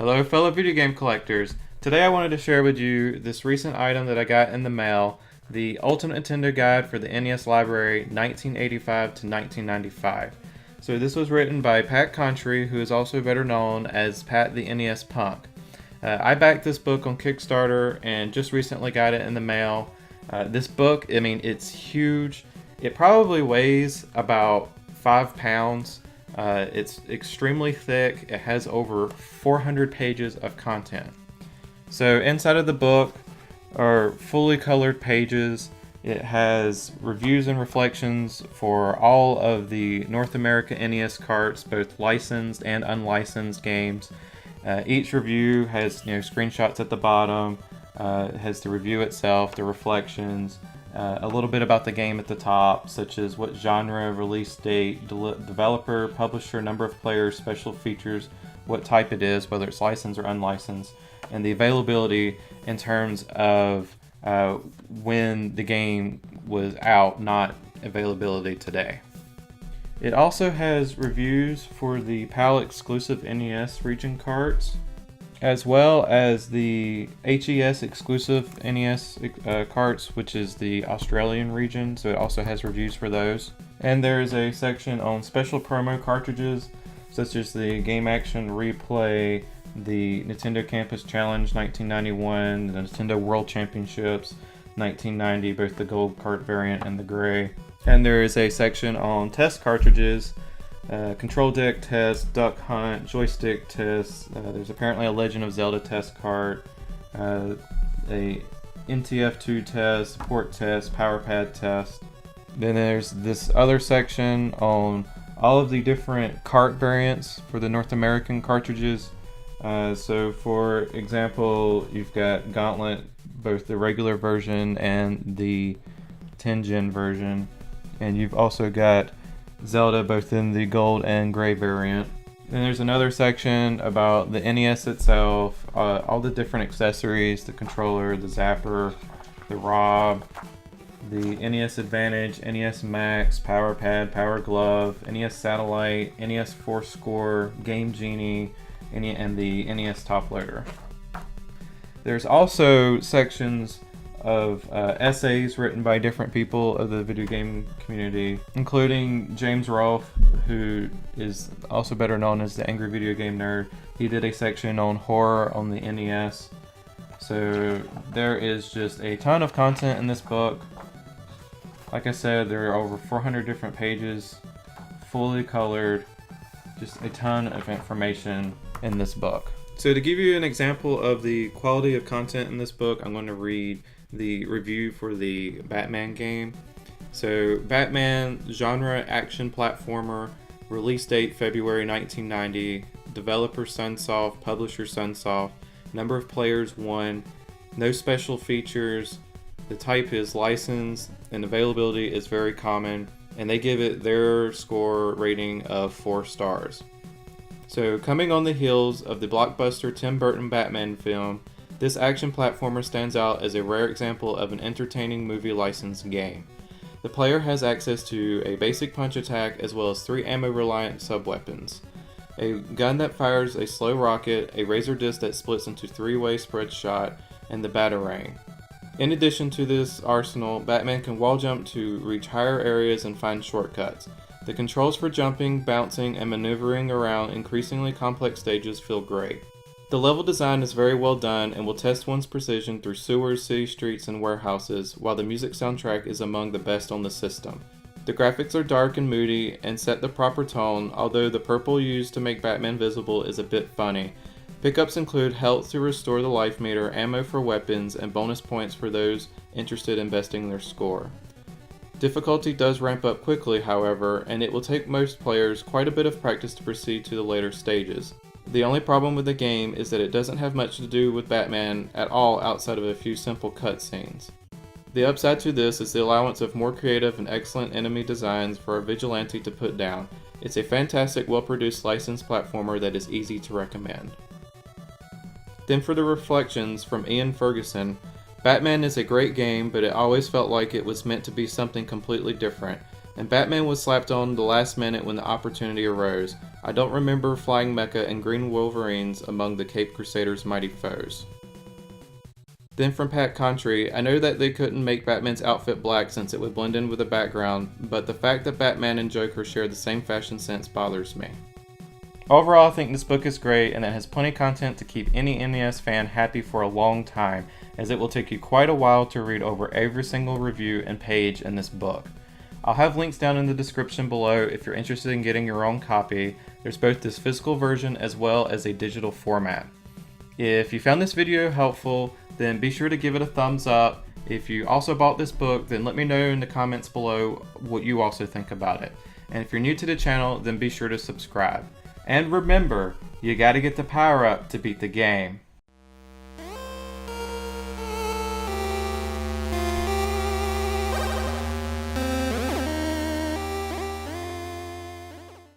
Hello fellow video game collectors. Today I wanted to share with you this recent item that I got in the mail, the Ultimate Nintendo Guide for the NES Library 1985 to 1995. So this was written by Pat Contri, who is also better known as Pat the NES Punk. I backed this book on Kickstarter and just recently got it in the mail. This book, it's huge. It probably weighs about 5 pounds. It's extremely thick. It has over 400 pages of content. So inside of the book are fully colored pages. It has reviews and reflections for all of the North America NES carts, both licensed and unlicensed games. Each review has screenshots at the bottom. It has the review itself, the reflections, a little bit about the game at the top, such as what genre, release date, developer, publisher, number of players, special features, what type it is, whether it's licensed or unlicensed, and the availability in terms of when the game was out, not availability today. It also has reviews for the PAL exclusive NES region carts, as well as the HES exclusive NES carts, which is the Australian region, so it also has reviews for those. And there is a section on special promo cartridges, such as the Game Action Replay, the Nintendo Campus Challenge 1991, the Nintendo World Championships 1990, both the gold cart variant and the gray. And there is a section on test cartridges, control deck test, duck hunt, joystick test. There's apparently a Legend of Zelda test cart, a NTF2 test, port test, power pad test. Then there's this other section on all of the different cart variants for the North American cartridges. So for example, you've got Gauntlet, both the regular version and the 10-gen version. And you've also got Zelda both in the gold and gray variant. Then there's another section about the NES itself, all the different accessories, the controller, the zapper, the ROB, the NES Advantage, NES Max, Power Pad, Power Glove, NES Satellite, NES Force Score, Game Genie, and the NES Top Loader. There's also sections of essays written by different people of the video game community, including James Rolfe, who is also better known as the Angry Video Game Nerd. He did a section on horror on the NES. So there is just a ton of content in this book. Like I said, there are over 400 different pages, fully colored, just a ton of information in this book. So to give you an example of the quality of content in this book, I'm going to read the review for the Batman game. So Batman, genre action platformer, release date February 1990, developer Sunsoft, publisher Sunsoft, number of players 1, no special features, the type is licensed, and availability is very common, and they give it their score rating of 4 stars. So coming on the heels of the blockbuster Tim Burton Batman film, this action platformer stands out as a rare example of an entertaining movie licensed game. The player has access to a basic punch attack as well as 3 ammo-reliant sub-weapons, a gun that fires a slow rocket, a razor disc that splits into 3-way spread shot, and the Batarang. In addition to this arsenal, Batman can wall jump to reach higher areas and find shortcuts. The controls for jumping, bouncing, and maneuvering around increasingly complex stages feel great. The level design is very well done and will test one's precision through sewers, city streets, and warehouses, while the music soundtrack is among the best on the system. The graphics are dark and moody and set the proper tone, although the purple used to make Batman visible is a bit funny. Pickups include health to restore the life meter, ammo for weapons, and bonus points for those interested in besting their score. Difficulty does ramp up quickly, however, and it will take most players quite a bit of practice to proceed to the later stages. The only problem with the game is that it doesn't have much to do with Batman at all outside of a few simple cutscenes. The upside to this is the allowance of more creative and excellent enemy designs for a vigilante to put down. It's a fantastic, well-produced licensed platformer that is easy to recommend. Then for the reflections from Ian Ferguson, Batman is a great game, but it always felt like it was meant to be something completely different. and Batman was slapped on the last minute when the opportunity arose. I don't remember Flying Mecha and Green Wolverines among the Cape Crusaders' mighty foes. Then from Pat Contri, I know that they couldn't make Batman's outfit black since it would blend in with the background, but the fact that Batman and Joker share the same fashion sense bothers me. Overall, I think this book is great and it has plenty of content to keep any NES fan happy for a long time, as it will take you quite a while to read over every single review and page in this book. I'll have links down in the description below if you're interested in getting your own copy. There's both this physical version as well as a digital format. If you found this video helpful, then be sure to give it a thumbs up. If you also bought this book, then let me know in the comments below what you also think about it. And if you're new to the channel, then be sure to subscribe. And remember, you gotta get the power up to beat the game.